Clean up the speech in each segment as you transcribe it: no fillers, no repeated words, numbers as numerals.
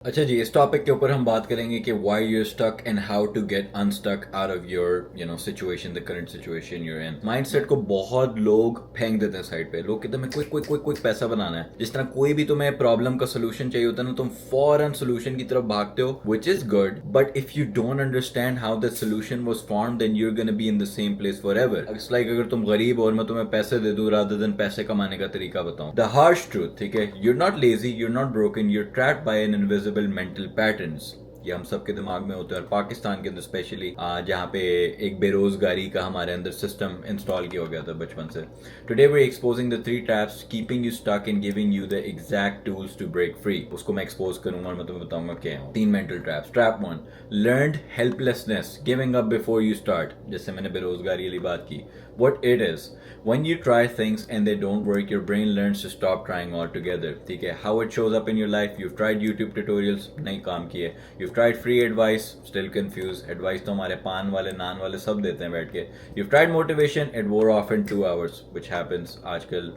अच्छा जी, इस टॉपिक के ऊपर हम बात करेंगे कि why you stuck and how to get unstuck out of your situation, the current situation you're in. Mindset को बहुत लोग फेंक देते हैं साइड पे। लोग कहते हैं क्विक क्विक क्विक क्विक पैसा बनाना है। जिस तरह कोई भी तुम्हें प्रॉब्लम का सोल्यूशन चाहिए होता है ना, तुम फौरन सोल्यूशन की तरफ भागते हो, which is good, but if you don't understand how the solution was form, then you're gonna be in the same place forever. It's like अगर तुम गरीब और मैं तुम्हें पैसे दे दूं रादर देन पैसे कमाने का तरीका बताऊं। द हार्श ट्रूथ, ठीक है, you're not lazy, you're not broken, you're trapped by an invisible mental patterns. ये हम सबके दिमाग में होते हैं, और पाकिस्तान के अंदर स्पेशली जहाँ पे एक बेरोजगारी का हमारे अंदर सिस्टम इंस्टॉल किया हो गया था बचपन से। Today we exposing the 3 traps keeping you stuck and giving you the exact tools to break free. उसको मैं एक्सपोज करूंगा और मैं तुम्हें बताऊंगा क्या है। 3 mental traps. Trap 1, learned helplessness, giving up before you start. जैसे मैंने बेरोजगारी वाली बात की, what it is, when you try things and they don't work, your brain learns to stop trying altogether. ठीक है, how it shows up in your life, you've tried YouTube tutorials, नहीं काम किए, you've tried free advice, still confused, advice तो हमारे पान वाले नान वाले सब देते हैं बैठ के, you've tried motivation, it wore off in 2 hours, which happens आजकल,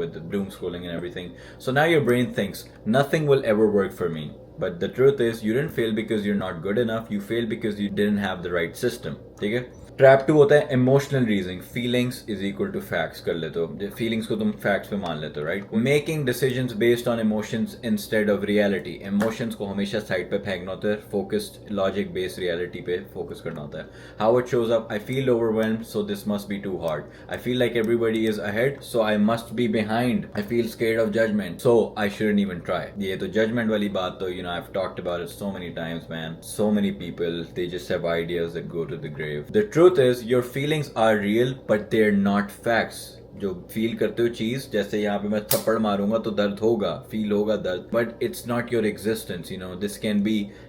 with the doom scrolling and everything. So now your brain thinks nothing will ever work for me. But the truth is you didn't fail because you're not good enough, you failed because you didn't have the right system. ठीक है। Trap 2 होता है emotional reasoning, feelings is equal to facts कर लेते हो, feelings को तुम facts पे मान लेते हो, right. Making decisions based on emotions instead of reality, emotions को हमेशा साइड पे फेंकना होता है, फोकस्ड लॉजिक बेस्ड रियलिटी पे फोकस करना होता है। How it shows up, I feel overwhelmed so this must be too hard, I feel like everybody is ahead so I must be behind, I feel scared of judgement so I shouldn't even try. ये तो judgement वाली बात तो आई have talked about it so many times man, so many people they just have ideas that go to the grave. The truth is your feelings are real but they are not facts. जो feel करते हो चीज, जैसे यहाँ पे मैं थप्पड़ मारूंगा तो दर्द होगा, फील होगा दर्द, but it's not your existence,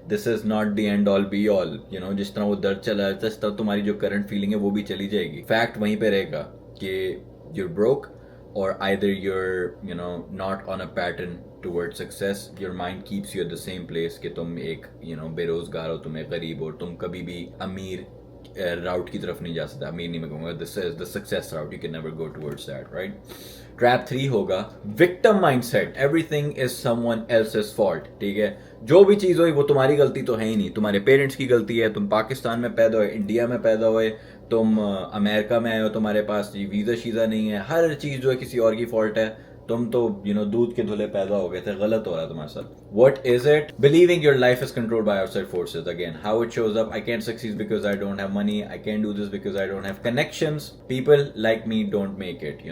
this is not the end all be all. जिस तरह वो दर्द चला जाता है इस तरह तुम्हारी जो करंट फीलिंग है वो भी चली जाएगी। फैक्ट वहीं पे रहेगा कि you're broke or either you're not on a pattern towards success. Your mind keeps you at the same place कि तुम एक बेरोजगार हो, तुम एक गरीब हो, तुम कभी भी अमीर राउट की तरफ नहीं जा सकता। अमीर नहीं मैं कहूँगा, this is the success route, you can never go towards that, right. Trap 3 होगा victim mindset, everything is someone else's fault. ठीक है, जो भी चीज हुई वो तुम्हारी गलती तो है ही नहीं, तुम्हारे पेरेंट्स की गलती है, तुम पाकिस्तान में पैदा हुए, इंडिया में पैदा हुए, तुम अमेरिका में आए हो, तुम्हारे पास वीजा शीजा नहीं है, हर चीज जो है किसी और की फॉल्ट है। तुम तो दूध के धुले पैदा हो गए थे, गलत हो रहा है तुम्हारे साथ। What is it? Believing your life is controlled by outside forces. Again, how it shows up, I can't succeed because I don't have money, I can't do this because I don't have connections, people like me don't make it,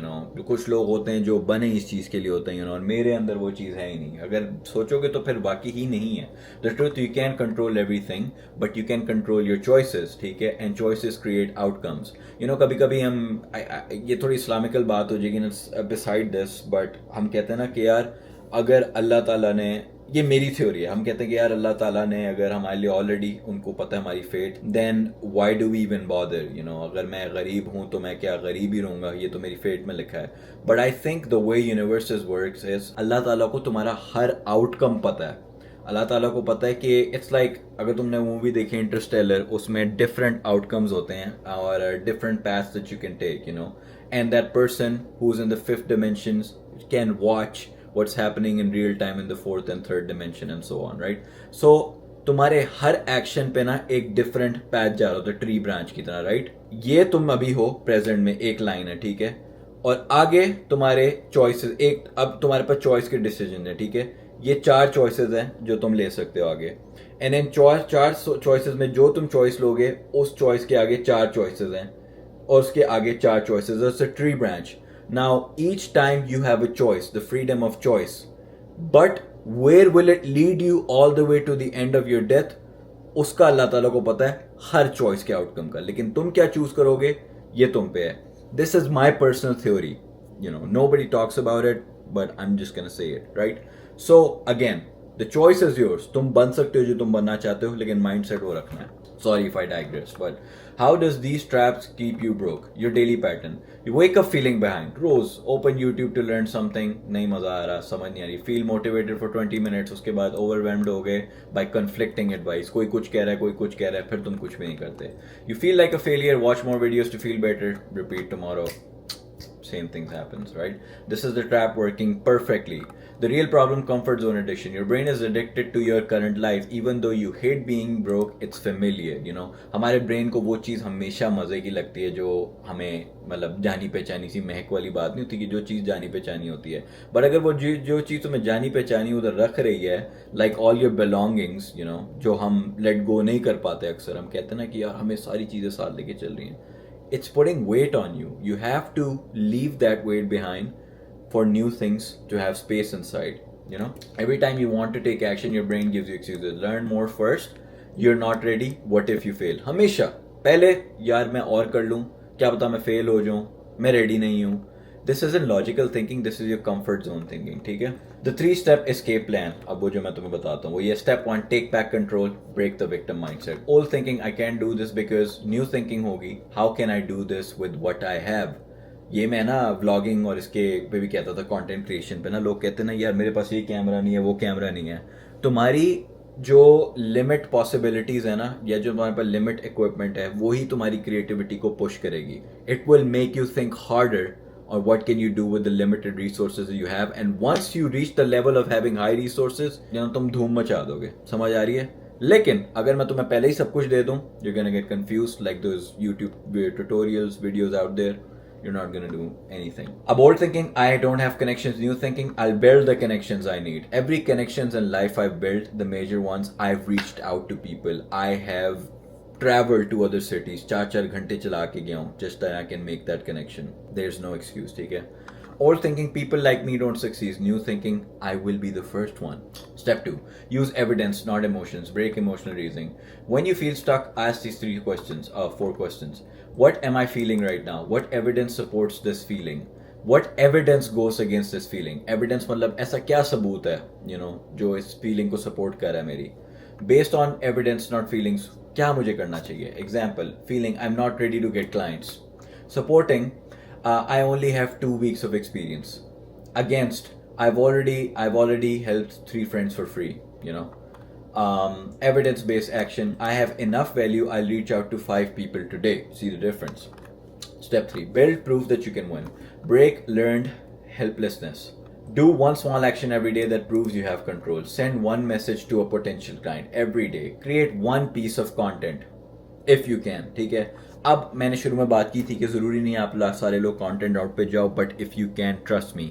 कुछ लोग होते हैं जो बने इस चीज के लिए होते हैं, और मेरे अंदर वो चीज है ही नहीं। अगर सोचोगे तो फिर बाकी ही नहीं है। The truth, you can't control everything, but you can control your choices, ठीक है, and choices create outcomes. कभी कभी हम ये थोड़ी इस्लामिकल बात हो जाएगी beside this, but हम कहते हैं ना कि यार अगर अल्लाह ताला ने, ये मेरी थ्योरी है, हम कहते हैं कि यार अल्लाह ताला ने अगर हमारे लिए ऑलरेडी उनको पता है हमारी fate, then why do we even bother. अगर मैं गरीब हूं तो मैं क्या गरीब ही रहूंगा, ये तो मेरी फेट में लिखा है। But I think the way universe works is अल्लाह ताला को तुम्हारा हर आउटकम पता है। अल्लाह ताला को पता है कि इट्स लाइक अगर तुमने मूवी देखी इंटरस्टेलर, उसमें डिफरेंट आउटकम्स होते हैं और different paths that you can take, and that person who is in the 5th dimension can watch what's happening in real time in the 4th and 3rd dimension and so on, right? So तुम्हारे हर action पे ना एक different path जा रहा होता है, tree branch की तरह, राइट। ये तुम अभी हो प्रेजेंट में, एक लाइन है, ठीक है, और आगे तुम्हारे चॉइसेस, एक अब तुम्हारे पास चॉइस के डिसीजन है, ठीक है। ये 4 चॉइसेस हैं जो तुम ले सकते हो आगे, एंड इन 4 चॉइसेस में जो तुम चॉइस लोगे उस चॉइस के आगे 4 चॉइसेस हैं, और उसके आगे 4 choices, it's a tree branch. Now, each time you have a choice, the freedom of choice. But where will it lead you all the way to the end of your death? उसका अल्लाह ताला को पता है, her choice के outcome का, लेकिन तुम क्या चूज करोगे ये तुम पे है। This is my personal theory. Nobody talks about it, but I'm just gonna say it, right? So again, the choice is yours. तुम बन सकते हो जो तुम बनना चाहते हो, लेकिन माइंडसेट वो रखना है। Sorry if I digress, but how does these traps keep you broke? Your daily pattern. You wake up feeling behind. Rose open YouTube to learn something. नहीं मजा आ रहा, समझ नहीं आ रही. Feel motivated for 20 minutes. उसके बाद overwhelmed हो गए by conflicting advice. कोई कुछ कह रहा है, कोई कुछ कह रहा है, फिर तुम कुछ भी नहीं करते. You feel like a failure. Watch more videos to feel better. Repeat tomorrow. same things happens, right? This is the trap working perfectly. The real problem, comfort zone addiction. Your brain is addicted to your current life, even though you hate being broke. It's familiar, you know. हमारे brain को वो चीज़ हमेशा मज़े की लगती है जो हमें मतलब जानी पहचानी सी महक वाली बात नहीं होती कि जो चीज़ जानी पहचानी होती है. बट अगर वो जो चीज़ तुम्हें जानी पहचानी उधर रख रही है, like all your belongings, you know, जो हम लेट गो नहीं कर पाते अक्सर. हम कहते हैं ना कि यार हमें सारी चीज़ें साथ लेके चल रही हैं. It's putting weight on you. You have to leave that weight behind for new things to have space inside. You know, every time you want to take action, your brain gives you excuses. Learn more first. You're not ready. What if you fail? हमेशा पहले यार मैं और कर लूँ, क्या पता मैं फेल हो जाऊँ, मैं रेडी नहीं हूँ. This isn't logical thinking. This is your comfort zone thinking. ठीक है? The 3-step escape plan. अब वो जो मैं तुम्हें बताता हूँ वो ये. Step 1, take back control, break the victim mindset. Old thinking, I can't do this because new thinking होगी, how can I do this with what I have? ये मैं ना व्लॉगिंग और इसके पे भी कहता था, कंटेंट क्रिएशन पे ना लोग कहते हैं ना यार मेरे पास ये कैमरा नहीं है, वो कैमरा नहीं है. तुम्हारी जो लिमिट पॉसिबिलिटीज़ है ना, या जो तुम्हारे पास लिमिट इक्विपमेंट है, वो ही तुम्हारी क्रिएटिविटी को पुश करेगी. It will make you think harder or what can you do with the limited resources you have, and once you reach the level of having high resources, you know, तुम धूम मचा दोगे. समझ आ रही है? लेकिन अगर मैं तुम्हें पहले ही सब कुछ दे दूं, you're gonna get confused like those YouTube tutorials videos out there. You're not gonna do anything. Ab old thinking, I don't have connections. New thinking, I'll build the connections I need. Every connections in life I've built, the major ones, I've reached out to people. I have travel to other cities, 4 घंटे चला के गया हूँ, just that I can make that connection. There's no excuse, ठीक है? Old thinking, people like me don't succeed. New thinking, I will be the first one. Step 2, use evidence, not emotions. Break emotional reasoning. When you feel stuck, ask these 4 questions. What am I feeling right now? What evidence supports this feeling? What evidence goes against this feeling? Evidence मतलब ऐसा क्या सबूत है, you know, जो इस feeling को support कर रहा है मेरी. Based on evidence, not feelings, क्या मुझे करना चाहिए? Example, feeling I'm not ready to get clients. Supporting, I only have 2 weeks of experience. Against, I've already helped 3 friends for free, you know. Evidence-based action, I have enough value, I'll reach out to 5 people today. See the difference. Step 3, build proof that you can win. Break learned helplessness. Do one small action every day that proves you have control. Send one message to a potential client every day. Create one piece of content if you can. ठीक है? अब मैंने शुरू में बात की थी कि ज़रूरी नहीं आप सारे लोग content out पे जाओ, but if you can, trust me,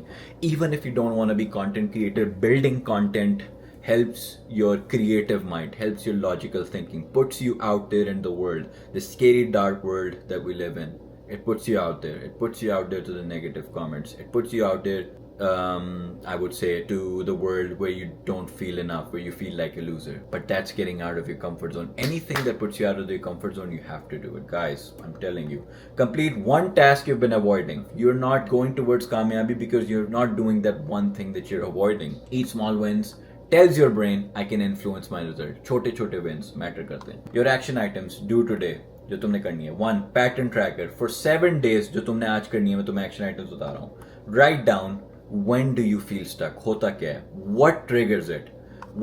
even if you don't want to be content creator, building content helps your creative mind, helps your logical thinking, puts you out there in the world, the scary dark world that we live in. It puts you out there. It puts you out there to the negative comments. It puts you out there, I would say, to the world where you don't feel enough, where you feel like a loser. But that's getting out of your comfort zone. Anything that puts you out of your comfort zone, you have to do it. Guys, I'm telling you. Complete one task you've been avoiding. You're not going towards Kamyabi because you're not doing that one thing that you're avoiding. Each small wins tells your brain, I can influence my result. छोटे wins matter करते हैं. Your action items, do today. जो तुमने करनी है. 1, pattern tracker. For 7 days जो तुमने आज करनी है, मैं तुम्हें action items बता रहा हूँ. Write down, when do you feel stuck? होता क्या है? What triggers it?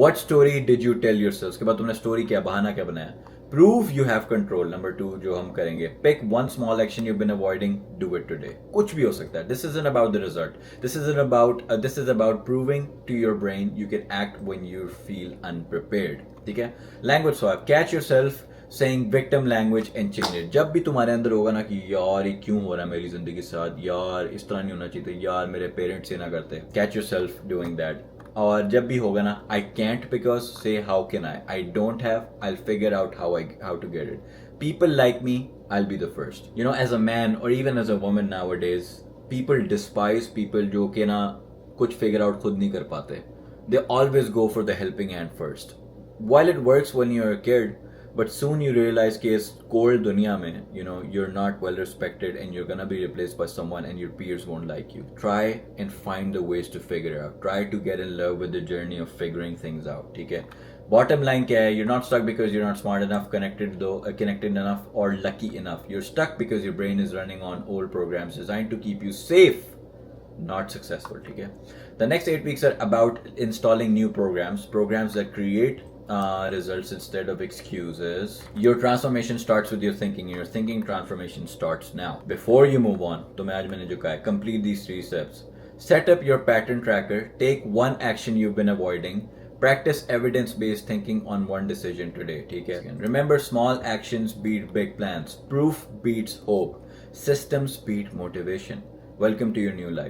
What story did you tell yourself? उसके बाद तुमने story क्या, बहाना क्या बनाया? Prove you have control. Number 2 जो हम करेंगे. Pick one small action you've been avoiding. Do it today. कुछ भी हो सकता है. This isn't about the result. This is about proving to your brain you can act when you feel unprepared. ठीक है? Language swap. Catch yourself saying victim language and change it. जब भी तुम्हारे अंदर होगा ना कि यार ये क्यों हो रहा है मेरी जिंदगी के साथ, यार इस तरह नहीं होना चाहिए, यार मेरे पेरेंट्स ये ना करते, catch yourself doing that. और जब भी होगा ना I can't because, say how can I don't have, I'll figure out how to get it. People like me, I'll be the first. You know, as a man or even as a woman nowadays, people despise people जो कि ना कुछ figure out खुद नहीं कर पाते. They always go for the helping hand first. While it works when you're a kid, but soon you realize कि इस cold दुनिया में, you know, you're not well respected and you're gonna be replaced by someone and your peers won't like you. Try and find the ways to figure it out. Try to get in love with the journey of figuring things out. ठीक है? Bottom line क्या है? You're not stuck because you're not smart enough, connected enough, or lucky enough. You're stuck because your brain is running on old programs designed to keep you safe, not successful. ठीक है? The next 8 weeks are about installing new programs that create results instead of excuses. Your transformation starts with your thinking. Your thinking transformation starts now. Before you move on, तो मैं आज मैंने जो कहा है, complete these 3 steps. Set up your pattern tracker. Take one action you've been avoiding. Practice evidence-based thinking on one decision today. ठीक है? Remember, small actions beat big plans. Proof beats hope. Systems beat motivation. Welcome to your new life.